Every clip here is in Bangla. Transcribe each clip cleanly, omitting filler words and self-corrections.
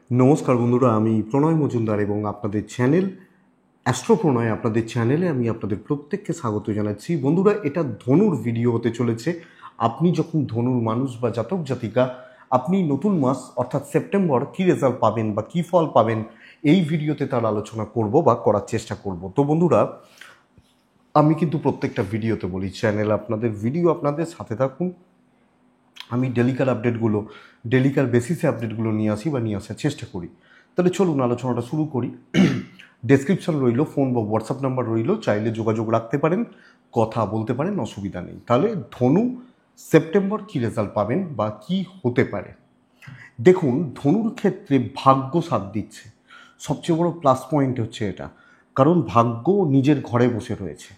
নমস্কার বন্ধুরা, আমি প্রণয় মজুমদার এবং আপনাদের চ্যানেল অ্যাস্ট্রো প্রণয়, আপনাদের চ্যানেলে আমি আপনাদের প্রত্যেককে স্বাগত জানাচ্ছি। বন্ধুরা, এটা ধনুর ভিডিও হতে চলেছে। আপনি যখন ধনুর মানুষ বা জাতক জাতিকা, আপনি নতুন মাস অর্থাৎ সেপ্টেম্বর কী রেজাল্ট পাবেন বা কী ফল পাবেন, এই ভিডিওতে তার আলোচনা করব বা করার চেষ্টা করব। তো বন্ধুরা, আমি কিন্তু প্রত্যেকটা ভিডিওতে বলি চ্যানেল আপনাদের ভিডিও আপনাদের সাথে থাকুন। আমি ডেলিকার বেসিসে আপডেটগুলো নিয়ে আসি বা নিয়ে আসার চেষ্টা করি। তাহলে চলুন আলোচনাটা শুরু করি। ডেসক্রিপশন রইল, ফোন বা হোয়াটসঅ্যাপ নাম্বার রইল, চাইলে যোগাযোগ রাখতে পারেন, কথা বলতে পারেন, অসুবিধা নেই। তাহলে ধনু সেপ্টেম্বর কী রেজাল্ট পাবেন বা কি হতে পারে। দেখুন, ধনুর ক্ষেত্রে ভাগ্য সাথ দিচ্ছে। সবচেয়ে বড় প্লাস পয়েন্ট হচ্ছে এটা, কারণ ভাগ্য নিজের ঘরে বসে রয়েছে।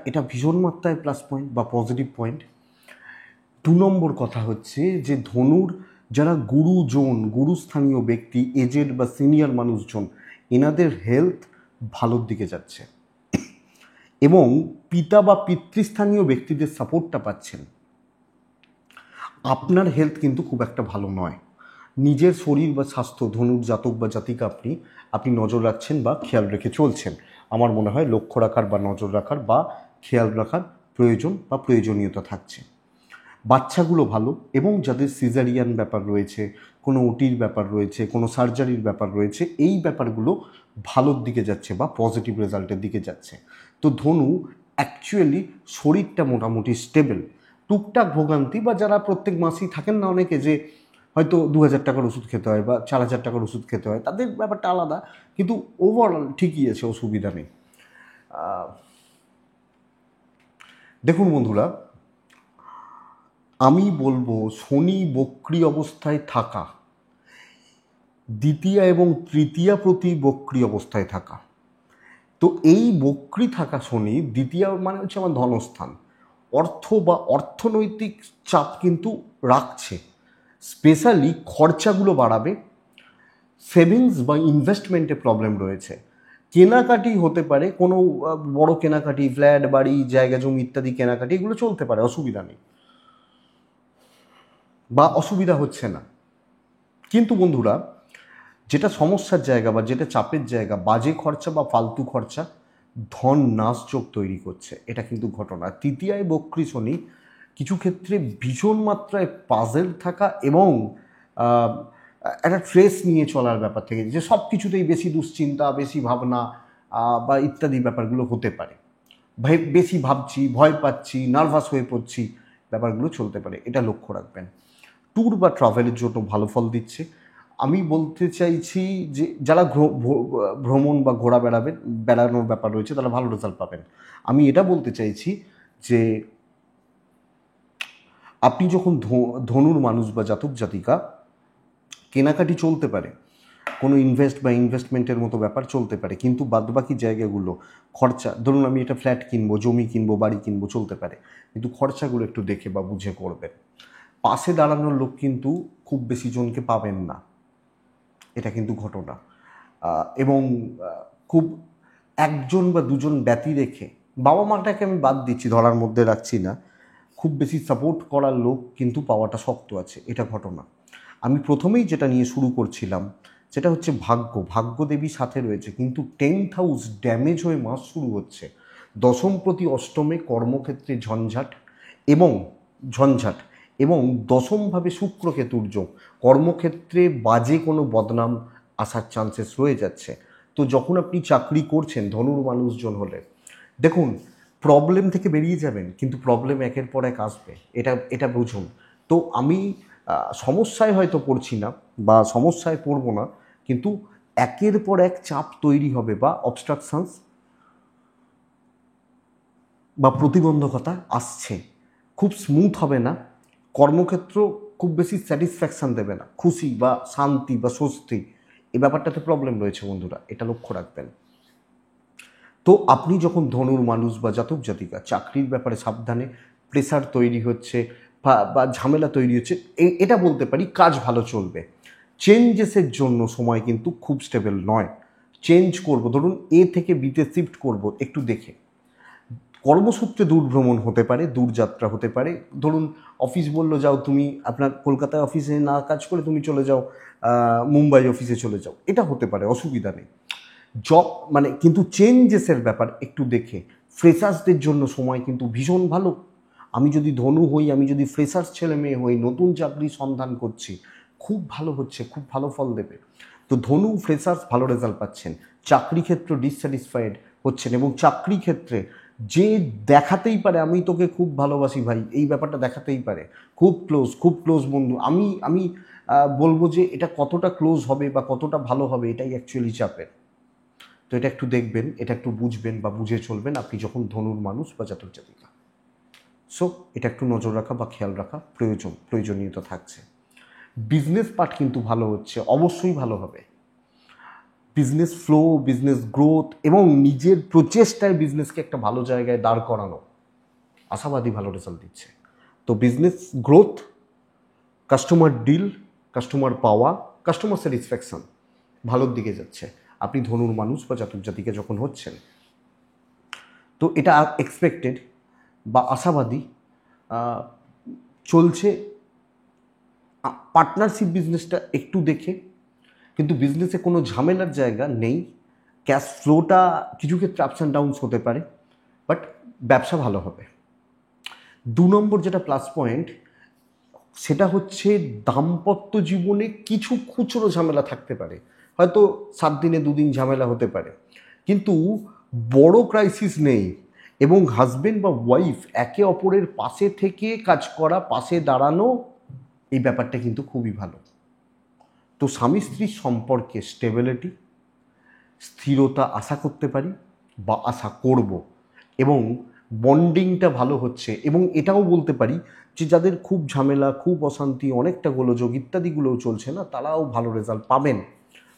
এটা ভীষণ মাত্রায় প্লাস পয়েন্ট বা পজিটিভ পয়েন্ট। 2 নম্বর কথা হচ্ছে যে ধনুর যারা গুরুস্থানীয় ব্যক্তি, এজেড বা সিনিয়র মানুষজন, এনাদের হেলথ ভালোর দিকে যাচ্ছে এবং পিতা বা পিতৃস্থানীয় ব্যক্তিদের সাপোর্টটা পাচ্ছেন। আপনার হেলথ কিন্তু খুব একটা ভালো নয়। নিজের শরীর বা স্বাস্থ্য, ধনুর জাতক বা জাতিকা আপনি নজর রাখছেন বা খেয়াল রেখে চলছেন। আমার মনে হয় লক্ষ্য রাখার বা নজর রাখার বা খেয়াল রাখার প্রয়োজন বা প্রয়োজনীয়তা থাকছে। বাচ্চাগুলো ভালো, এবং যাদের সিজারিয়ান ব্যাপার রয়েছে, কোনো ওটির ব্যাপার রয়েছে, কোনো সার্জারির ব্যাপার রয়েছে, এই ব্যাপারগুলো ভালোর দিকে যাচ্ছে বা পজিটিভ রেজাল্টের দিকে যাচ্ছে। তো ধনু অ্যাকচুয়ালি শরীরটা মোটামুটি স্টেবল। টুকটাক ভোগান্তি বা যারা প্রত্যেক মাসেই থাকেন না অনেকে, যে হয়তো 2,000 টাকার ওষুধ খেতে হয় বা 4,000 টাকার ওষুধ খেতে হয়, তাদের ব্যাপারটা আলাদা, কিন্তু ওভারঅল ঠিকই আছে, অসুবিধা নেই। দেখুন বন্ধুরা, আমি বলবো শনি বক্রী অবস্থায় থাকা, দ্বিতীয়া এবং তৃতীয়া প্রতি বক্রী অবস্থায় থাকা। তো এই বক্রী থাকা শনি, দ্বিতীয়া মানে হচ্ছে আমার ধনস্থান, অর্থ বা অর্থনৈতিক চাপ কিন্তু রাখছে। স্পেশালি খরচাগুলো বাড়াবে, সেভিংস বা ইনভেস্টমেন্টে প্রবলেম রয়েছে। কেনাকাটি হতে পারে, কোনো বড় কেনাকাটি, ফ্ল্যাট, বাড়ি, জায়গা জমি ইত্যাদি কেনাকাটি, এগুলো চলতে পারে, অসুবিধা নেই বা অসুবিধা হচ্ছে না। কিন্তু বন্ধুরা, যেটা সমস্যার জায়গা বা যেটা চাপের জায়গা, বাজে খরচা বা ফালতু খরচা ধন নাশযোগ তৈরি করছে, এটা কিন্তু ঘটনা। তৃতীয়ায় বক্রী শনি কিছু ক্ষেত্রে ভীষণ মাত্রায় পাজেল থাকা এবং একটা ট্রেস নিয়ে চলার ব্যাপার থেকে, যে সব কিছুতেই বেশি দুশ্চিন্তা, বেশি ভাবনা বা ইত্যাদি ব্যাপারগুলো হতে পারে। বেশি ভাবছি, ভয় পাচ্ছি, নার্ভাস হয়ে পড়ছি, ব্যাপারগুলো চলতে পারে, এটা লক্ষ্য রাখবেন। ট্যুর বা ট্রাভেলের জন্য ভালো ফল দিচ্ছে। আমি বলতে চাইছি যে যারা ভ্রমণ বা বেড়ানোর ব্যাপার রয়েছে, তারা ভালো রেজাল্ট পাবেন। আমি এটা বলতে চাইছি যে আপনি যখন ধনুর মানুষ বা জাতক জাতিকা, কেনাকাটি চলতে পারে, কোনো ইনভেস্টমেন্টের মতো ব্যাপার চলতে পারে, কিন্তু বাদবাকি জায়গাগুলো খরচা, ধরুন আমি একটা ফ্ল্যাট কিনবো, জমি কিনবো, বাড়ি কিনবো, চলতে পারে, কিন্তু খরচাগুলো একটু দেখে বা বুঝে করবেন। পাশে দাঁড়ানোর লোক কিন্তু খুব বেশি জনকে পাবেন না, এটা কিন্তু ঘটনা। এবং খুব একজন বা দুজন ব্যতি রেখে, বাবা মাটাকে আমি বাদ দিচ্ছি, ধরার মধ্যে রাখছি না, খুব বেশি সাপোর্ট করার লোক কিন্তু পাওয়াটা শক্ত আছে, এটা ঘটনা। আমি প্রথমেই যেটা নিয়ে শুরু করছিলাম, সেটা হচ্ছে ভাগ্য দেবী সাথে রয়েছে, কিন্তু 10th হাউস ড্যামেজ হয়ে মাস শুরু হচ্ছে। দশম প্রতি অষ্টমে কর্মক্ষেত্রে এবং ঝঞ্ঝাট এবং দশমভাবে শুক্র কেতুর যোগ, কর্মক্ষেত্রে বাজে কোনো বদনাম আসার চান্সেস রয়ে যাচ্ছে। তো যখন আপনি চাকরি করছেন, ধনুর মানুষজন হলে, দেখুন, প্রবলেম থেকে বেরিয়ে যাবেন, কিন্তু প্রবলেম একের পর এক আসবে, এটা বুঝুন। তো আমি সমস্যায় হয়তো পড়ছি না বা সমস্যায় পড়ব না, কিন্তু একের পর এক চাপ তৈরি হবে বা অবস্ট্রাকশনস বা প্রতিবন্ধকতা আসছে। খুব স্মুথ হবে না, কর্মক্ষেত্র খুব বেশি স্যাটিসফ্যাকশান দেবে না, খুশি বা শান্তি বা স্বস্তি, এই ব্যাপারটাতে প্রবলেম রয়েছে বন্ধুরা, এটা লক্ষ্য রাখবেন। তো আপনি যখন ধনুর মানুষ বা জাতক জাতিকা, চাকরির ব্যাপারে সাবধানে, প্রেসার তৈরি হচ্ছে বা ঝামেলা তৈরি হচ্ছে, এটা বলতে পারি কাজ ভালো চলবে। চেঞ্জেসের জন্য সময় কিন্তু খুব স্টেবল নয়। চেঞ্জ করব, ধরুন এ থেকে বিতে শিফট করব, একটু দেখে কর্মসূত্রে দূর ভ্রমণ হতে পারে, দূরযাত্রা হতে পারে। ধরুন অফিস বললো যাও তুমি, আপনার কলকাতায় অফিসে না কাজ করে তুমি চলে যাও মুম্বাই অফিসে চলে যাও, এটা হতে পারে, অসুবিধা নেই। জব মানে কিন্তু চেঞ্জেসের ব্যাপার একটু দেখে। ফ্রেশার্সদের জন্য সময় কিন্তু ভীষণ ভালো। আমি যদি ধনু হই, আমি যদি ফ্রেশার্স ছেলে মেয়ে হই, নতুন চাকরি সন্ধান করছি, খুব ভালো হচ্ছে, খুব ভালো ফল দেবে। তো ধনু ফ্রেশার্স ভালো রেজাল্ট পাচ্ছেন, চাকরি ক্ষেত্র ডিসস্যাটিসফাইড হচ্ছেন, এবং চাকরি ক্ষেত্রে যে দেখাতেই পারে আমি তোকে খুব ভালোবাসি ভাই, এই ব্যাপারটা দেখাতেই পারে, খুব ক্লোজ বন্ধু। আমি বলবো যে এটা কতটা ক্লোজ হবে বা কতটা ভালো হবে এটাই অ্যাকচুয়ালি চাপের। তো এটা একটু দেখবেন, এটা একটু বুঝবেন বা বুঝে চলবেন আপনি যখন ধনুর মানুষ বা জাতক জাতিকা। সো এটা একটু নজর রাখা বা খেয়াল রাখা প্রয়োজনীয়তা থাকছে। বিজনেস পার্ট কিন্তু ভালো হচ্ছে, অবশ্যই ভালো হবে। বিজনেস ফ্লো, বিজনেস গ্রোথ এবং নিজের প্রচেষ্টায় বিজনেসকে একটা ভালো জায়গায় দাঁড় করানো, আশাবাদী ভালো রেজাল্ট দিচ্ছে। তো business growth, customer deal, customer পাওয়া, কাস্টমার স্যাটিসফ্যাকশন ভালোর দিকে যাচ্ছে আপনি ধনুর মানুষ বা জাতক জাতিকে যখন হচ্ছেন। তো এটা এক্সপেক্টেড বা আশাবাদী চলছে। পার্টনারশিপ বিজনেসটা একটু দেখে, কিন্তু বিজনেসে কোনো ঝামেলার জায়গা নেই। ক্যাশ ফ্লোটা কিছু ক্ষেত্রে আপস অ্যান্ড ডাউনস হতে পারে, বাট ব্যবসা ভালো হবে। 2 নম্বর যেটা প্লাস পয়েন্ট, সেটা হচ্ছে দাম্পত্য জীবনে কিছু খুচরো ঝামেলা থাকতে পারে, হয়তো 7 দিনে 2 দিন ঝামেলা হতে পারে, কিন্তু বড় ক্রাইসিস নেই। এবং হাজবেন্ড বা ওয়াইফ একে অপরের পাশে থেকে কাজ করা, পাশে দাঁড়ানো, এই ব্যাপারটা কিন্তু খুবই ভালো। তো স্বামী স্ত্রীর সম্পর্কে স্টেবিলিটি, স্থিরতা আশা করতে পারি বা আশা করব, এবং বন্ডিংটা ভালো হচ্ছে। এবং এটাও বলতে পারি যে যাদের খুব ঝামেলা, খুব অশান্তি, অনেকটা গোলযোগ ইত্যাদিগুলোও চলছে না, তারাও ভালো রেজাল্ট পাবেন,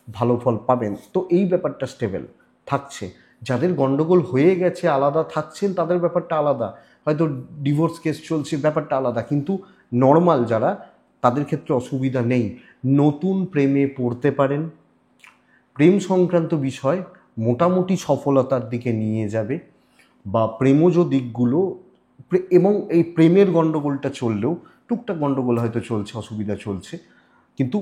ভালো ফল পাবেন। তো এই ব্যাপারটা স্টেবল থাকছে। যাদের গন্ডগোল হয়ে গেছে, আলাদা থাকছেন, তাদের ব্যাপারটা আলাদা, হয়তো ডিভোর্স কেস চলছে, ব্যাপারটা আলাদা। কিন্তু নর্মাল যারা, তাদের ক্ষেত্রে অসুবিধা নেই। নতুন প্রেমে পড়তে পারেন, প্রেম সংক্রান্ত বিষয় মোটামুটি সফলতার দিকে নিয়ে যাবে, বা প্রেমজ দিকগুলো, এবং এই প্রেমের গণ্ডগোলটা চললেও টুকটাক গণ্ডগোল হয়তো চলছে, অসুবিধা চলছে, কিন্তু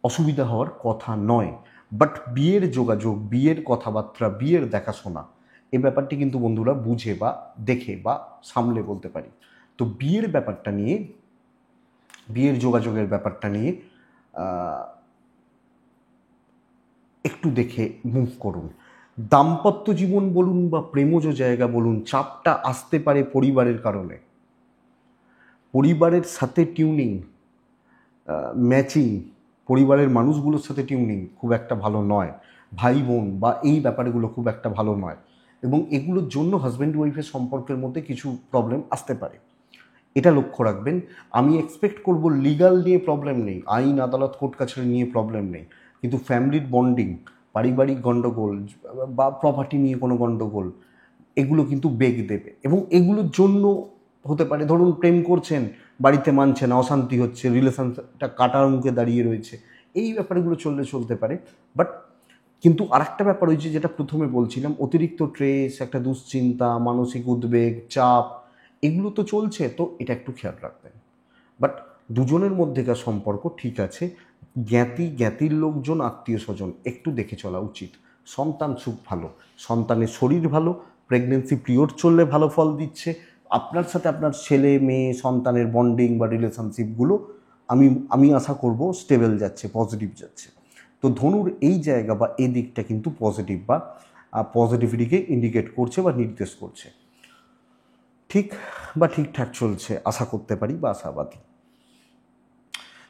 অসুবিধা হওয়ার কথা নয়। বাট বিয়ের যোগাযোগ, বিয়ের কথাবার্তা, বিয়ের দেখাশোনা, এই ব্যাপারটি কিন্তু বন্ধুরা বুঝে বা দেখে বা সামলে বলতে পারি। তো বিয়ের ব্যাপারটা নিয়ে, বিয়ের যোগাযোগের ব্যাপারটা নিয়ে একটু দেখে মুভ করুন। দাম্পত্য জীবন বলুন বা প্রেমজ জায়গা বলুন, চাপটা আসতে পারে পরিবারের কারণে। পরিবারের সাথে টিউনিং, ম্যাচিং, পরিবারের মানুষগুলোর সাথে টিউনিং খুব একটা ভালো নয়, ভাই বোন বা এই ব্যাপারগুলো খুব একটা ভালো নয়, এবং এগুলোর জন্য হাজব্যান্ড ওয়াইফের সম্পর্কের মধ্যে কিছু প্রবলেম আসতে পারে, এটা লক্ষ্য রাখবেন। আমি এক্সপেক্ট করব লিগাল নিয়ে প্রবলেম নেই, আইন আদালত কোর্ট কাছারি নিয়ে প্রবলেম নেই, কিন্তু ফ্যামিলির বন্ডিং, পারিবারিক গণ্ডগোল বা প্রপার্টি নিয়ে কোনো গণ্ডগোল, এগুলো কিন্তু বেগ দেবে। এবং এগুলোর জন্য হতে পারে, ধরুন প্রেম করছেন, বাড়িতে মানছে না, অশান্তি হচ্ছে, রিলেশনটা কাটার মুখে দাঁড়িয়ে রয়েছে, এই ব্যাপারগুলো চলতে পারে। বাট কিন্তু আরেকটা ব্যাপার হয়েছে, যেটা প্রথমে বলছিলাম, অতিরিক্ত স্ট্রেস, একটা দুশ্চিন্তা, মানসিক উদ্বেগ, চাপ, এগুলো তো চলছে, তো এটা একটু খেয়াল রাখবেন। বাট দুজনের মধ্যেকার সম্পর্ক ঠিক আছে। জ্ঞাতির লোকজন, আত্মীয় স্বজন একটু দেখে চলা উচিত। সন্তান সুখ ভালো, সন্তানের শরীর ভালো, প্রেগনেন্সি পিরিয়ড চললে ভালো ফল দিচ্ছে। আপনার সাথে আপনার ছেলে মেয়ে সন্তানের বন্ডিং বা রিলেশনশিপগুলো আমি আশা করব স্টেবল যাচ্ছে, পজিটিভ যাচ্ছে। তো ধনুর এই জায়গা বা এই দিকটা কিন্তু পজিটিভ বা পজিটিভিটিকে ইন্ডিকেট করছে বা নির্দেশ করছে। ঠিক বা ঠিকঠাক চলছে আশা করতে পারি বা আশাবাদী।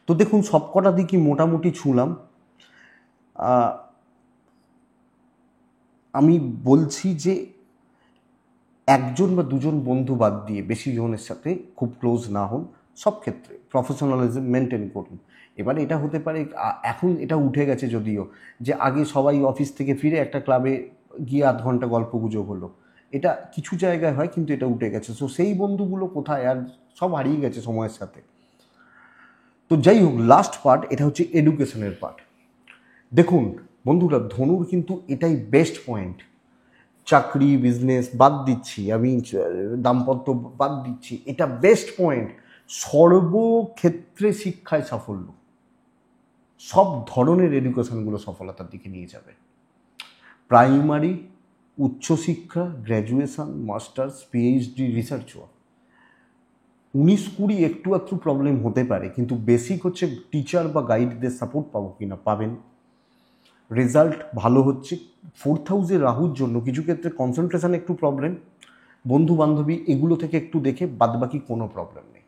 তো দেখুন সবকটা দিকই মোটামুটি ছুঁলাম। আমি বলছি যে একজন বা দুজন বন্ধু বাদ দিয়ে বেশি জনের সাথে খুব ক্লোজ না হন, সব ক্ষেত্রে প্রফেশনালিজম মেনটেন করুন। এবারে এটা হতে পারে, এখন এটা উঠে গেছে যদিও, যে আগে সবাই অফিস থেকে ফিরে একটা ক্লাবে গিয়ে আধ ঘন্টা গল্প গুজব হলো, এটা কিছু জায়গায় হয়, কিন্তু এটা উঠে গেছে। সো সেই বন্ধুগুলো কোথায়, আর সব হারিয়ে গেছে সময়ের সাথে। তো যাই হোক, লাস্ট পার্ট এটা হচ্ছে এডুকেশনের পার্ট। দেখুন বন্ধুরা, ধনুর কিন্তু এটাই বেস্ট পয়েন্ট, চাকরি বিজনেস বাদ দিচ্ছি, আমি দাম্পত্য বাদ দিচ্ছি, এটা বেস্ট পয়েন্ট। সর্বক্ষেত্রে শিক্ষায় সাফল্য, সব ধরনের এডুকেশনগুলো সফলতার দিকে নিয়ে যাবে। প্রাইমারি, উচ্চশিক্ষা, graduation, masters, PhD, research work. 19-20 একটু একটু প্রবলেম হতে পারে, কিন্তু বেসিক হচ্ছে টিচার বা গাইডদের সাপোর্ট পাবো কিনা, পাবেন। রেজাল্ট ভালো হচ্ছে। 4th হাউসে রাহুর জন্য কিছু ক্ষেত্রে কনসেন্ট্রেশন একটু প্রবলেম, বন্ধু বান্ধবী এগুলো থেকে একটু দেখে, বাদবাকি কোনো প্রবলেম নেই।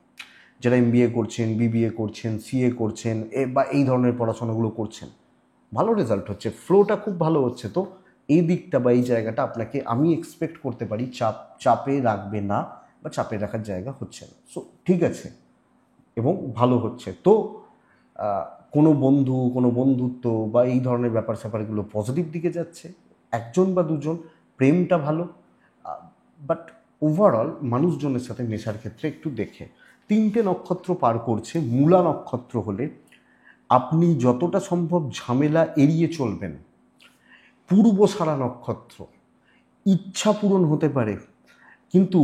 যারা এমবিএ করছেন, বিবিএ করছেন, সিএ করছেন বা এই ধরনের পড়াশোনাগুলো করছেন, ভালো রেজাল্ট হচ্ছে, ফ্লোটা খুব ভালো হচ্ছে। তো এই দিকটা বা এই জায়গাটা আপনাকে আমি এক্সপেক্ট করতে পারি চাপে রাখবে না, বা চাপে রাখার জায়গা হচ্ছে না। সো ঠিক আছে, এবং ভালো হচ্ছে। তো কোনো বন্ধু, কোনো বন্ধুত্ব বা এই ধরনের ব্যাপার স্যাপারগুলো পজিটিভ দিকে যাচ্ছে, একজন বা দুজন, প্রেমটা ভালো। বাট ওভারঅল মানুষজনের সাথে মেশার ক্ষেত্রে একটু দেখে। 3টে নক্ষত্র পার করছে, মূলা নক্ষত্র হলে আপনি যতটা সম্ভব ঝামেলা এড়িয়ে চলবেন। পূর্বসারা নক্ষত্র, ইচ্ছা পূরণ হতে পারে, কিন্তু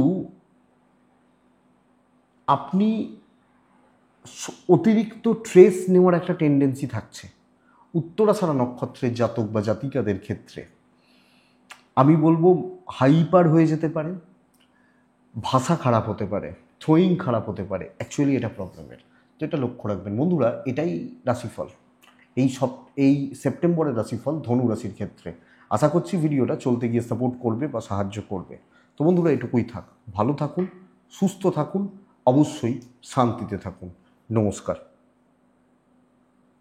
আপনি অতিরিক্ত ট্রেস নেওয়ার একটা টেন্ডেন্সি থাকছে। উত্তরাষাঢ়া নক্ষত্রের জাতক বা জাতিকাদের ক্ষেত্রে আমি বলবো হাইপার হয়ে যেতে পারে, ভাষা খারাপ হতে পারে, থ্রোয়িং খারাপ হতে পারে, অ্যাকচুয়ালি এটা প্রবলেমের। তো এটা লক্ষ্য রাখবেন বন্ধুরা। এটাই রাশিফল, এই সেপ্টেম্বরের রাশিফল ধনু রাশির ক্ষেত্রে। আশা করছি ভিডিওটা চলতে গিয়ে সাপোর্ট করবে বা সাহায্য করবে। তো বন্ধুরা এটুকুই থাক, ভালো থাকুন, সুস্থ থাকুন, অবশ্যই শান্তিতে থাকুন। নমস্কার।